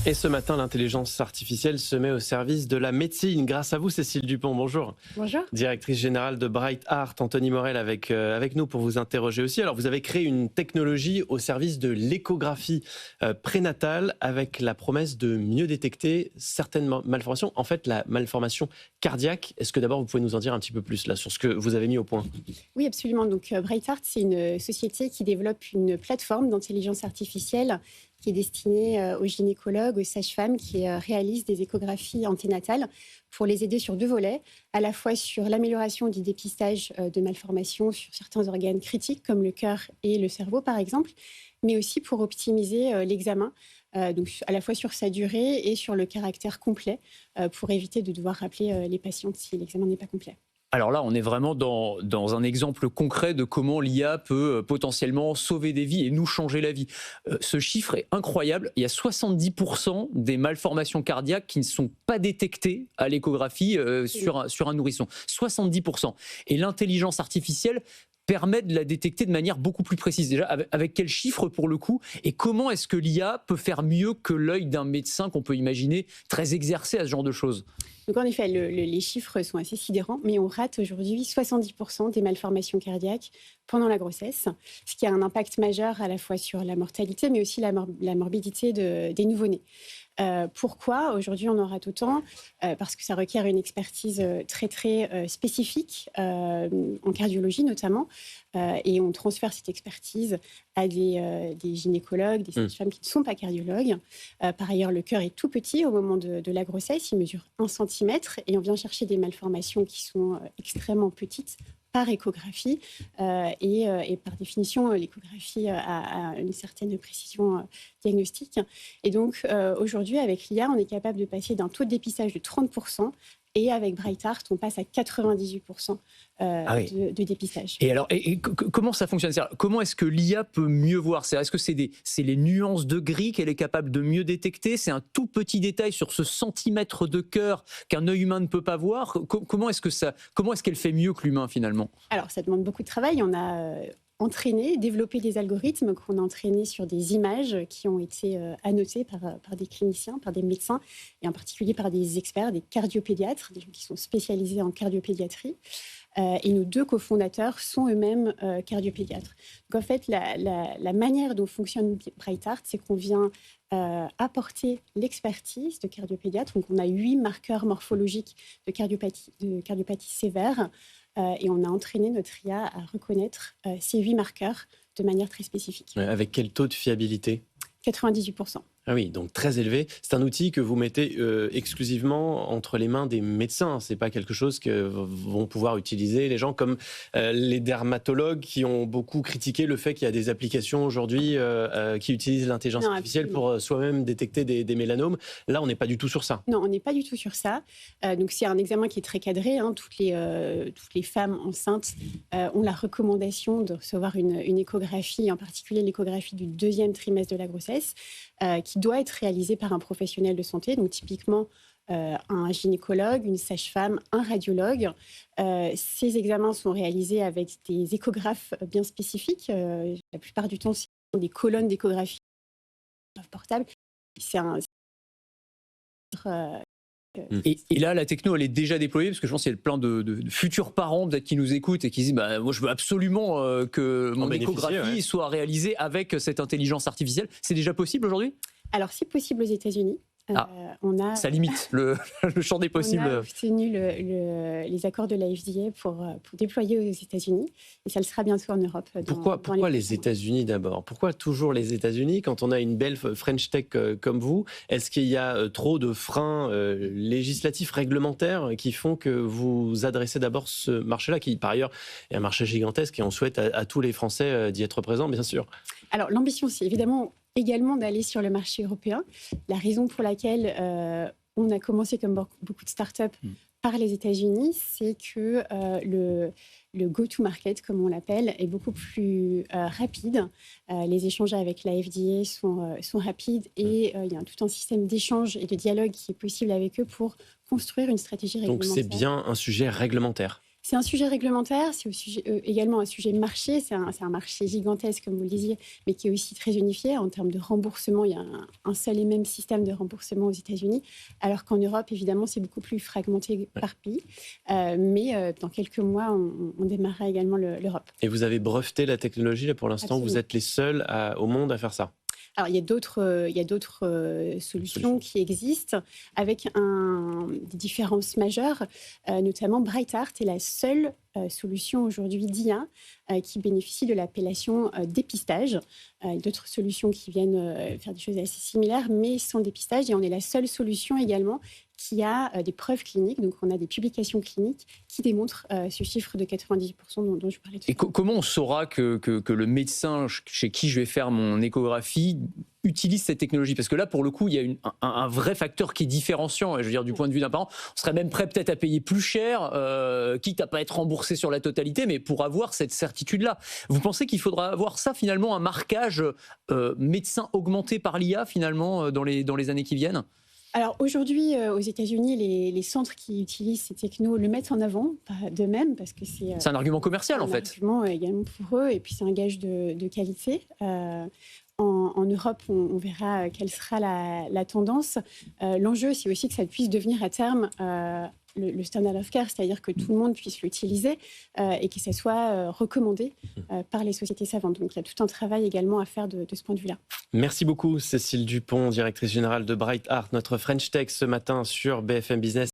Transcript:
Et ce matin, l'intelligence artificielle se met au service de la médecine. Grâce à vous, Cécile Dupont, bonjour. Bonjour. Directrice générale de Bright Art, Anthony Morel avec nous pour vous interroger aussi. Alors, vous avez créé une technologie au service de l'échographie prénatale avec la promesse de mieux détecter certaines malformations. En fait, la malformation cardiaque. Est-ce que d'abord, vous pouvez nous en dire un petit peu plus là, sur ce que vous avez mis au point? Oui, absolument. Donc, Bright Art, c'est une société qui développe une plateforme d'intelligence artificielle qui est destinée aux gynécologues, aux sages-femmes qui réalisent des échographies anténatales pour les aider sur deux volets, à la fois sur l'amélioration du dépistage de malformations sur certains organes critiques comme le cœur et le cerveau par exemple, mais aussi pour optimiser l'examen, donc à la fois sur sa durée et sur le caractère complet pour éviter de devoir rappeler les patientes si l'examen n'est pas complet. Alors là, on est vraiment dans un exemple concret de comment l'IA peut potentiellement sauver des vies et nous changer la vie. Ce chiffre est incroyable. Il y a 70% des malformations cardiaques qui ne sont pas détectées à l'échographie sur un nourrisson. 70%. Et l'intelligence artificielle permet de la détecter de manière beaucoup plus précise. Déjà, avec quel chiffre pour le coup? Et comment est-ce que l'IA peut faire mieux que l'œil d'un médecin qu'on peut imaginer très exercé à ce genre de choses? Donc en effet, les chiffres sont assez sidérants, mais on rate aujourd'hui 70% des malformations cardiaques pendant la grossesse, ce qui a un impact majeur à la fois sur la mortalité, mais aussi la morbidité des nouveau-nés. Pourquoi aujourd'hui on en rate autant? Parce que ça requiert une expertise très spécifique, en cardiologie notamment, et on transfère cette expertise à des gynécologues, des sages-femmes qui ne sont pas cardiologues. Par ailleurs, le cœur est tout petit au moment de la grossesse, il mesure 1 centimètre et on vient chercher des malformations qui sont extrêmement petites par échographie et par définition, l'échographie a une certaine précision diagnostique. Et donc, aujourd'hui, avec l'IA, on est capable de passer d'un taux de dépistage de 30% et avec Bright Art, on passe à 98% de dépistage. Et alors, comment ça fonctionne? Comment est-ce que l'IA peut mieux voir? Est-ce que c'est les nuances de gris qu'elle est capable de mieux détecter? C'est un tout petit détail sur ce centimètre de cœur qu'un œil humain ne peut pas voir? Comment est-ce qu'elle fait mieux que l'humain finalement? Alors, ça demande beaucoup de travail. On a développer des algorithmes qu'on a entraînés sur des images qui ont été annotées par des cliniciens, par des médecins, et en particulier par des experts, des cardiopédiatres, des gens qui sont spécialisés en cardiopédiatrie. Et nos deux cofondateurs sont eux-mêmes cardiopédiatres. Donc en fait, la manière dont fonctionne Bright Art, c'est qu'on vient apporter l'expertise de cardiopédiatre. Donc on a 8 marqueurs morphologiques de cardiopathie sévère. Et on a entraîné notre IA à reconnaître ces 8 marqueurs de manière très spécifique. Avec quel taux de fiabilité? 98%. Ah oui, donc très élevé. C'est un outil que vous mettez exclusivement entre les mains des médecins. C'est pas quelque chose que vont pouvoir utiliser les gens comme les dermatologues qui ont beaucoup critiqué le fait qu'il y a des applications aujourd'hui qui utilisent l'intelligence artificielle pour soi-même détecter des mélanomes. Là, on n'est pas du tout sur ça. Non, on n'est pas du tout sur ça. Donc c'est un examen qui est très cadré. Toutes les femmes enceintes ont la recommandation de recevoir une échographie, en particulier l'échographie du 2e trimestre de la grossesse, qui doit être réalisée par un professionnel de santé, donc typiquement un gynécologue, une sage-femme, un radiologue. Ces examens sont réalisés avec des échographes bien spécifiques. La plupart du temps, c'est des colonnes d'échographie portables. C'est un... Et là, la techno, elle est déjà déployée, parce que je pense qu'il y a plein de futurs parents peut-être qui nous écoutent et qui se disent moi, je veux absolument que mon échographie soit réalisée avec cette intelligence artificielle. C'est déjà possible aujourd'hui? Alors, c'est possible aux États-Unis. Ça limite le champ des possibles. On a obtenu les accords de la FDA pour déployer aux États-Unis et ça le sera bientôt en Europe. Pourquoi les États-Unis d'abord? Pourquoi toujours les États-Unis quand on a une belle French Tech comme vous? Est-ce qu'il y a trop de freins législatifs, réglementaires qui font que vous adressez d'abord ce marché-là, qui par ailleurs est un marché gigantesque et on souhaite à tous les Français d'y être présents, bien sûr? Alors l'ambition, c'est évidemment également d'aller sur le marché européen. La raison pour laquelle on a commencé, comme beaucoup de startups, par les États-Unis, c'est que le go-to-market, comme on l'appelle, est beaucoup plus rapide. Les échanges avec la FDA sont rapides et il y a tout un système d'échange et de dialogue qui est possible avec eux pour construire une stratégie réglementaire. Donc c'est bien un sujet réglementaire? C'est un sujet réglementaire, c'est également un sujet marché. C'est un marché gigantesque, comme vous le disiez, mais qui est aussi très unifié. En termes de remboursement, il y a un seul et même système de remboursement aux États-Unis, alors qu'en Europe, évidemment, c'est beaucoup plus fragmenté par pays. Mais dans quelques mois, on démarrera également l'Europe. Et vous avez breveté la technologie, là, pour l'instant, Absolument. vous êtes les seuls au monde à faire ça? Alors, il y a d'autres solutions qui existent avec des différences majeures, notamment BrightArt est la seule solution aujourd'hui d'IA qui bénéficie de l'appellation dépistage. Il y a d'autres solutions qui viennent faire des choses assez similaires, mais sans dépistage. Et on est la seule solution également qui a des preuves cliniques. Donc, on a des publications cliniques qui démontrent ce chiffre de 98% dont je parlais tout à l'heure. Et comment on saura que le médecin chez qui je vais faire mon échographie utilise cette technologie? Parce que là, pour le coup, il y a un vrai facteur qui est différenciant. Je veux dire, du point de vue d'un parent, on serait même prêt peut-être à payer plus cher, quitte à pas être remboursé sur la totalité, mais pour avoir cette certitude-là. Vous pensez qu'il faudra avoir ça, finalement, un marquage médecin augmenté par l'IA, finalement, dans les années qui viennent? Alors aujourd'hui, aux États-Unis, les centres qui utilisent ces technos le mettent en avant, pas d'eux-mêmes, parce que c'est un argument commercial, en fait. C'est un argument également pour eux, et puis c'est un gage de qualité. En Europe, on verra quelle sera la tendance. L'enjeu, c'est aussi que ça puisse devenir à terme le standard of care, c'est-à-dire que tout le monde puisse l'utiliser et que ça soit recommandé par les sociétés savantes. Donc il y a tout un travail également à faire de ce point de vue-là. Merci beaucoup, Cécile Dupont, directrice générale de BrightArt, notre French Tech ce matin sur BFM Business.